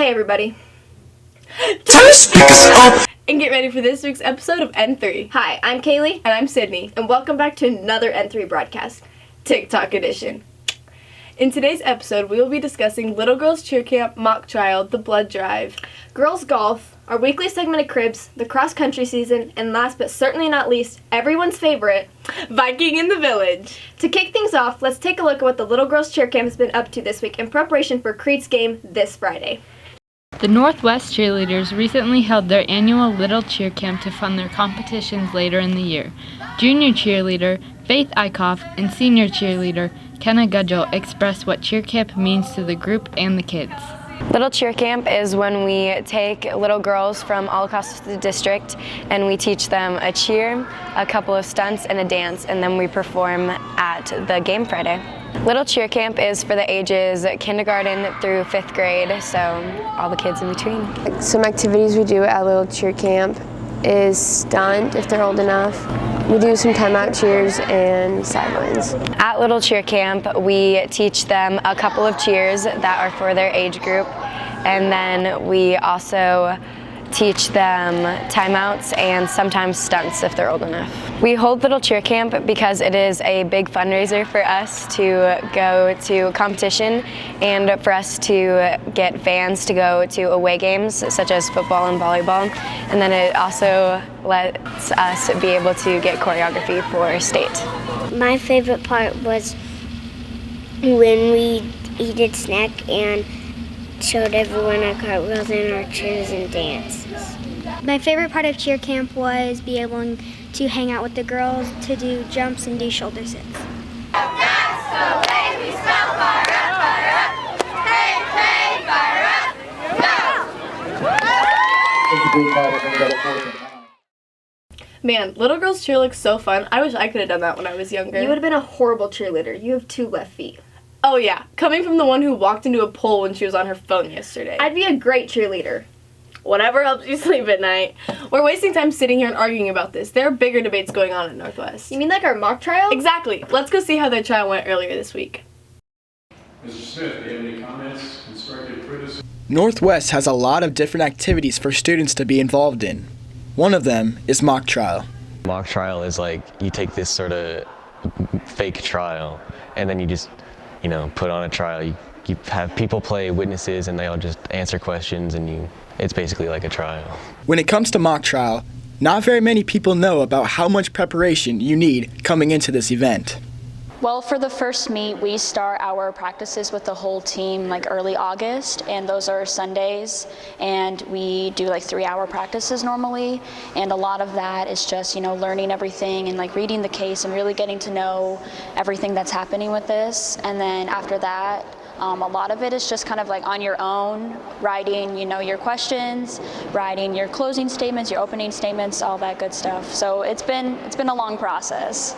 Hey everybody. Turn the speakers up And get ready for this week's episode of N3. Hi, I'm Kaleigh. And I'm Sydney. And welcome back to another N3 broadcast, TikTok edition. In today's episode, we will be discussing Little Girls Cheer Camp, Mock Trial, the Blood Drive, Girls Golf, our weekly segment of Cribs, the cross-country season, and last but certainly not least, everyone's favorite, Viking in the Village. To kick things off, let's take a look at what the Little Girls Cheer Camp has been up to this week in preparation for Creed's game this Friday. The Northwest cheerleaders recently held their annual Little Cheer Camp to fund their competitions later in the year. Junior cheerleader Faith Eichhoff and senior cheerleader Kenna Gudgel expressed what cheer camp means to the group and the kids. Little Cheer Camp is when we take little girls from all across the district and we teach them a cheer, a couple of stunts, and a dance, and then we perform at the game Friday. Little Cheer Camp is for the ages kindergarten through 5th grade, so all the kids in between. Some activities we do at Little Cheer Camp is stunt if they're old enough. We do some timeout cheers and sidelines. At Little Cheer Camp, we teach them a couple of cheers that are for their age group, and then we also teach them timeouts and sometimes stunts if they're old enough. We hold Little Cheer Camp because it is a big fundraiser for us to go to competition and for us to get fans to go to away games such as football and volleyball, and then it also lets us be able to get choreography for state. My favorite part was when we did snack and showed everyone our cartwheels and our cheers and dances. My favorite part of cheer camp was be able to hang out with the girls, to do jumps and do shoulder sits. That's the way we spell fire up, hey, hey, fire up, go! Man, Little Girls Cheer looks so fun. I wish I could have done that when I was younger. You would have been a horrible cheerleader. You have 2 left feet. Oh yeah, coming from the one who walked into a pole when she was on her phone yesterday. I'd be a great cheerleader. Whatever helps you sleep at night. We're wasting time sitting here and arguing about this. There are bigger debates going on at Northwest. You mean like our mock trial? Exactly. Let's go see how their trial went earlier this week. Mr. Smith, do you have any comments, constructive criticism? Northwest has a lot of different activities for students to be involved in. One of them is mock trial. Mock trial is like you take this sort of fake trial and then you just, put on a trial. You have people play witnesses and they all just answer questions and it's basically like a trial. When it comes to mock trial, not very many people know about how much preparation you need coming into this event. Well, for the first meet, we start our practices with the whole team like early August, and those are Sundays, and we do like 3-hour practices normally, and a lot of that is just, learning everything and like reading the case and really getting to know everything that's happening with this. And then after that, a lot of it is just kind of like on your own, writing, your questions, writing your closing statements, your opening statements, all that good stuff. So it's been a long process.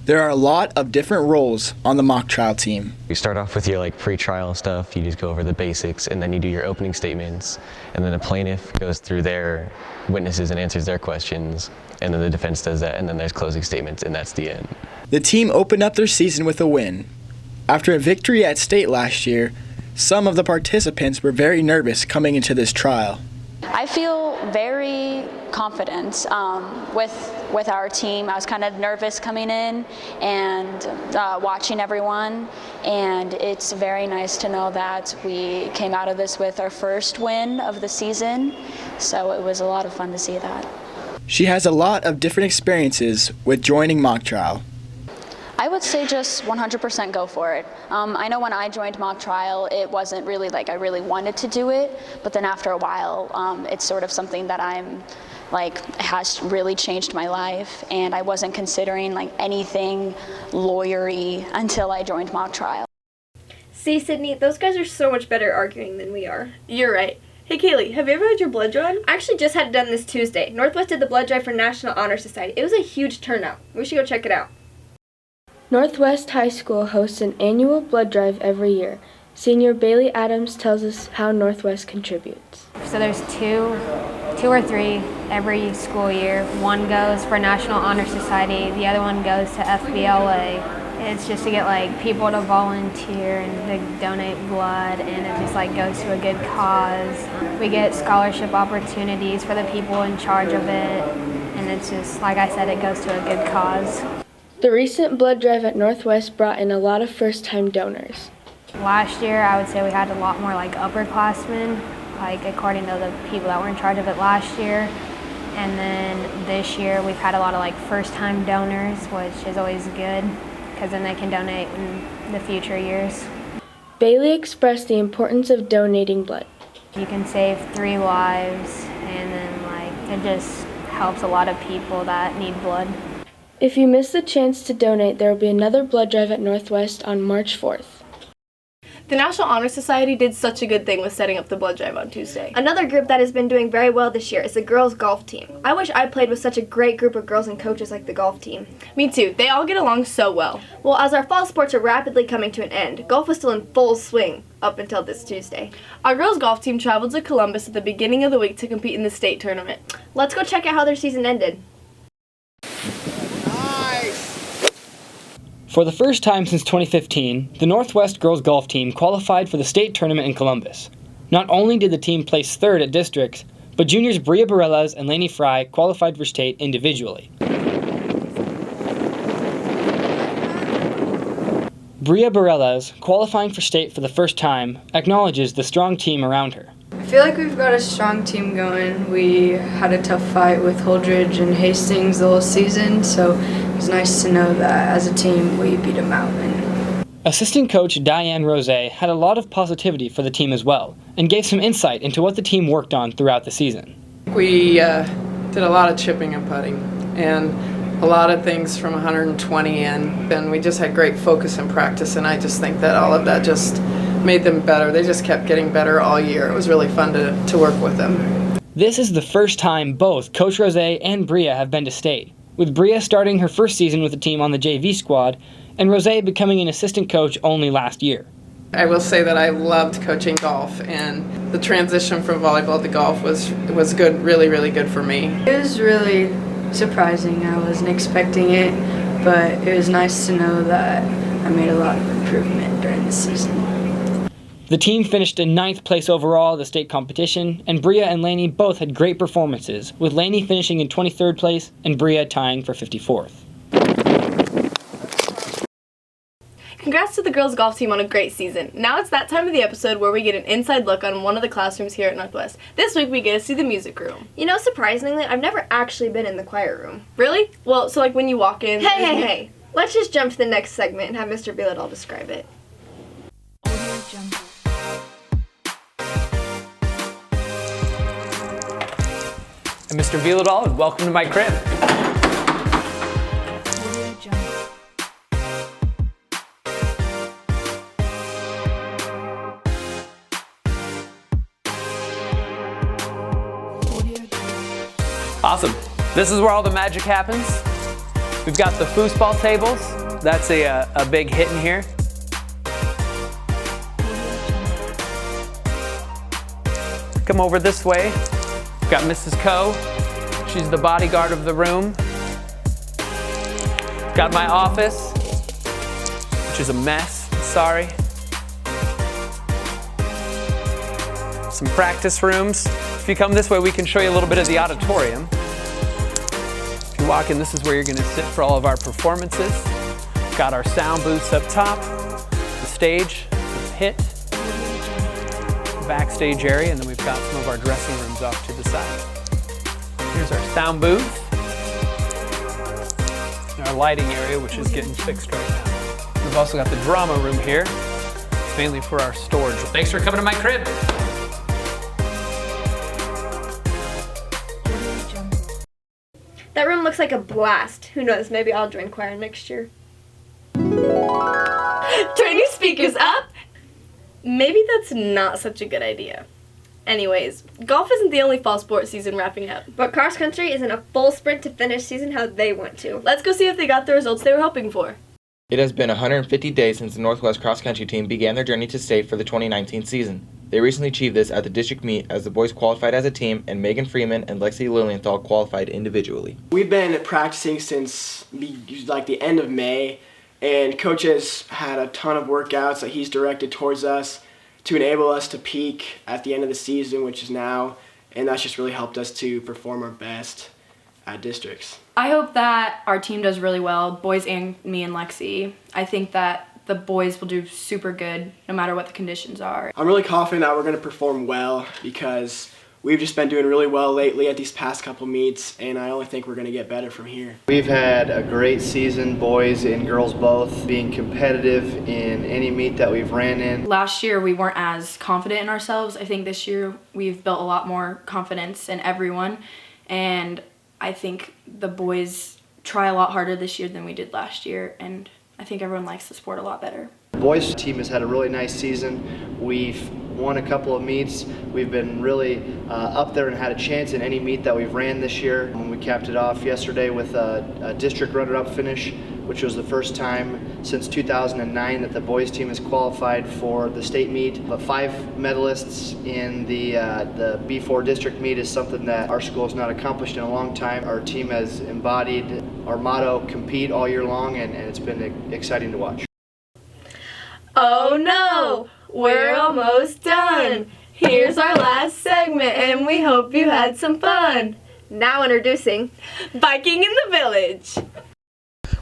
There are a lot of different roles on the mock trial team. You start off with your pre-trial stuff, you just go over the basics, and then you do your opening statements, and then the plaintiff goes through their witnesses and answers their questions, and then the defense does that, and then there's closing statements, and that's the end. The team opened up their season with a win. After a victory at state last year, some of the participants were very nervous coming into this trial. I feel very confident with our team. I was kind of nervous coming in and watching everyone, and it's very nice to know that we came out of this with our first win of the season, so it was a lot of fun to see that. She has a lot of different experiences with joining mock trial. I would say just 100% go for it. I know when I joined mock trial, it wasn't really like I really wanted to do it, but then after a while, it's sort of something that has really changed my life, and I wasn't considering anything lawyery until I joined mock trial. See, Sydney, those guys are so much better arguing than we are. You're right. Hey Kaleigh, have you ever had your blood drawn? I actually just had it done this Tuesday. Northwest did the blood drive for National Honor Society. It was a huge turnout. We should go check it out. Northwest High School hosts an annual blood drive every year. Senior Bailey Adams tells us how Northwest contributes. So there's two or three every school year. One goes for National Honor Society, the other one goes to FBLA, It's just to get like people to volunteer and to donate blood, and it just like goes to a good cause. We get scholarship opportunities for the people in charge of it, and it's just, like I said, it goes to a good cause. The recent blood drive at Northwest brought in a lot of first-time donors. Last year, I would say we had a lot more like upperclassmen, like according to the people that were in charge of it last year. And then this year, we've had a lot of like first-time donors, which is always good, because then they can donate in the future years. Bailey expressed the importance of donating blood. You can save 3 lives, and then like it just helps a lot of people that need blood. If you miss the chance to donate, there will be another blood drive at Northwest on March 4th. The National Honor Society did such a good thing with setting up the blood drive on Tuesday. Another group that has been doing very well this year is the girls' golf team. I wish I played with such a great group of girls and coaches like the golf team. Me too. They all get along so well. Well, as our fall sports are rapidly coming to an end, golf was still in full swing up until this Tuesday. Our girls' golf team traveled to Columbus at the beginning of the week to compete in the state tournament. Let's go check out how their season ended. For the first time since 2015, the Northwest girls golf team qualified for the state tournament in Columbus. Not only did the team place third at districts, but juniors Bria Bareilles and Lainey Fry qualified for state individually. Bria Bareilles, qualifying for state for the first time, acknowledges the strong team around her. I feel like we've got a strong team going. We had a tough fight with Holdridge and Hastings the whole season, so it was nice to know that as a team we beat them out. Assistant coach Diane Rose had a lot of positivity for the team as well, and gave some insight into what the team worked on throughout the season. We did a lot of chipping and putting, and a lot of things from 120 in, and we just had great focus and practice, and I just think that all of that just made them better. They just kept getting better all year. It was really fun to work with them. This is the first time both Coach Rose and Bria have been to state, with Bria starting her first season with the team on the JV squad, and Rose becoming an assistant coach only last year. I will say that I loved coaching golf, and the transition from volleyball to golf was good, really, really good for me. It was really surprising. I wasn't expecting it, but it was nice to know that I made a lot of improvement during the season. The team finished in 9th place overall at the state competition, and Bria and Lainey both had great performances, with Lainey finishing in 23rd place and Bria tying for 54th. Congrats to the girls' golf team on a great season. Now it's that time of the episode where we get an inside look on one of the classrooms here at Northwest. This week we get to see the music room. You know, surprisingly, I've never actually been in the choir room. Really? Well, so like when you walk in... Hey! Let's just jump to the next segment and have Mr. Beeladall describe it. I'm Mr. Beeladall, and welcome to my crib. Awesome. This is where all the magic happens. We've got the foosball tables. That's a big hit in here. Come over this way. We've got Mrs. Coe. She's the bodyguard of the room. Got my office, which is a mess. Sorry. Some practice rooms. If you come this way, we can show you a little bit of the auditorium. If you walk in, this is where you're going to sit for all of our performances. Got our sound booths up top, the stage, the pit, the backstage area, and then we've got some of our dressing rooms off to the side. Here's our sound booth, and our lighting area, which is getting fixed right now. We've also got the drama room here. It's mainly for our storage. Thanks for coming to my crib. That room looks like a blast. Who knows, maybe I'll join choir next year. Turn your speakers up! Maybe that's not such a good idea. Anyways, golf isn't the only fall sports season wrapping up. But cross country is in a full sprint to finish season how they want to. Let's go see if they got the results they were hoping for. It has been 150 days since the Northwest cross country team began their journey to state for the 2019 season. They recently achieved this at the district meet as the boys qualified as a team and Megan Freeman and Lexi Lilienthal qualified individually. We've been practicing since like the end of May. And Coach has had a ton of workouts that he's directed towards us to enable us to peak at the end of the season, which is now, and that's just really helped us to perform our best at districts. I hope that our team does really well, boys and me and Lexi. I think that the boys will do super good no matter what the conditions are. I'm really confident that we're going to perform well because we've just been doing really well lately at these past couple meets, and I only think we're going to get better from here. We've had a great season, boys and girls both, being competitive in any meet that we've ran in. Last year we weren't as confident in ourselves. I think this year we've built a lot more confidence in everyone, and I think the boys try a lot harder this year than we did last year, and I think everyone likes the sport a lot better. The boys team has had a really nice season. We've won a couple of meets. We've been really up there and had a chance in any meet that we've ran this year. When we capped it off yesterday with a district runner-up finish, which was the first time since 2009 that the boys team has qualified for the state meet. But 5 medalists in the B4 district meet is something that our school has not accomplished in a long time. Our team has embodied our motto, compete all year long, and it's been exciting to watch. Oh no, we're almost done. Here's our last segment, and we hope you had some fun. Now introducing Viking in the Village.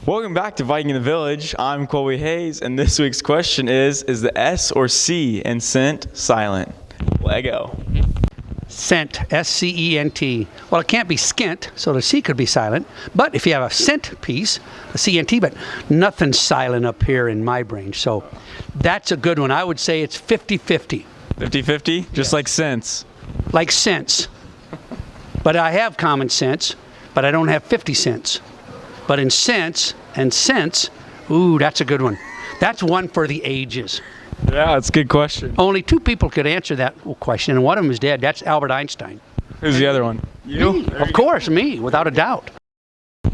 Welcome back to Viking in the Village. I'm Colby Hayes, and this week's question is the S or C in scent silent? Lego. Scent, S-C-E-N-T. Well, it can't be skint, so the C could be silent. But if you have a scent piece, a C-N-T, but nothing's silent up here in my brain. So that's a good one. I would say it's 50-50. 50-50? Just Yes. like sense. Like sense. But I have common sense, but I don't have 50 cents. But in sense and sense, ooh, that's a good one. That's one for the ages. Yeah, it's a good question. Only 2 people could answer that question, and one of them is dead. That's Albert Einstein. Who's the other one? You? Me, of course, me, without a doubt.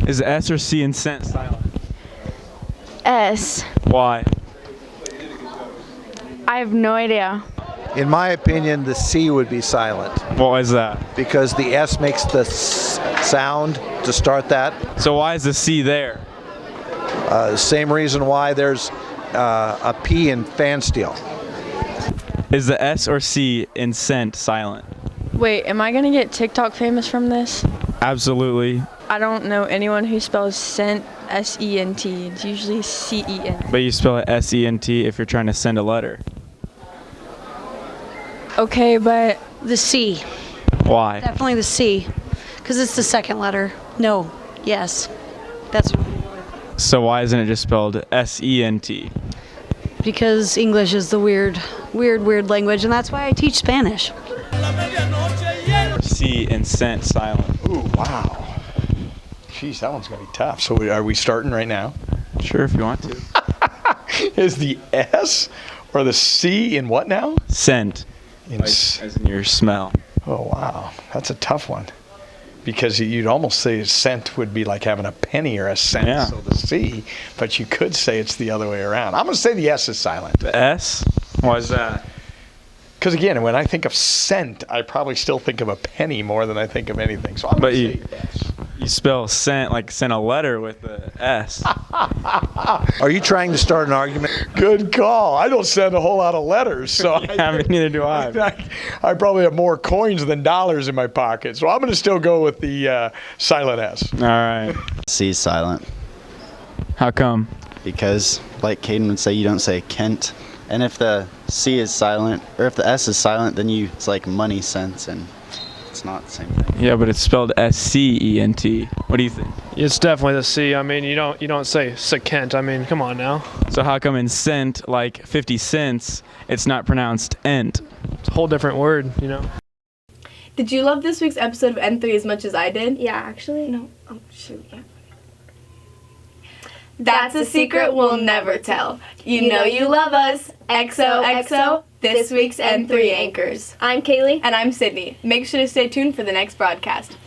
Is the S or C in scent silent? S. Why? I have no idea. In my opinion, the C would be silent. Why is that? Because the S makes the sound to start that. So why is the C there? Same reason why there's a P in fan steel. Is the S or C in scent silent? Wait, am I going to get TikTok famous from this? Absolutely. I don't know anyone who spells scent S-E-N-T. It's usually C-E-N. But you spell it S-E-N-T if you're trying to send a letter. Okay, but The C. Why? Definitely the C. Because it's the second letter. No. Yes. That's So why isn't it just spelled S-E-N-T? because English is the weird language, and that's why I teach Spanish. C in scent silent. Ooh, wow. Jeez, that one's going to be tough. So are we starting right now? Sure, if you want to. Is the S or the C in what now? Scent. Like, as in your smell. Oh, wow. That's a tough one. Because you'd almost say a cent would be like having a penny or a cent, Yeah. so the C, but you could say it's the other way around. I'm going to say the S is silent. The S? Why is that? Because again, when I think of cent, I probably still think of a penny more than I think of anything. So I'm going to say S. You spell scent like send a letter with the S. Are you trying to start an argument? Good call. I don't send a whole lot of letters, so Yeah, neither do I. I probably have more coins than dollars in my pocket. So I'm going to still go with the silent S. All right. C is silent. How come? Because, like Caden would say, you don't say Kent. And if the C is silent, or if the S is silent, then it's like money sense, and it's not the same thing. Yeah, but it's spelled S-C-E-N-T. What do you think? It's definitely the C. I mean, you don't say Kent. I mean, come on now. So how come in cent, like 50 cents, it's not pronounced ent? It's a whole different word, you know. Did you love this week's episode of N3 as much as I did? Yeah, actually. No. Oh, shoot. Yeah. That's a secret we'll never tell. You know you love us. XOXO, this week's N3 anchors. I'm Kaleigh. And I'm Sydney. Make sure to stay tuned for the next broadcast.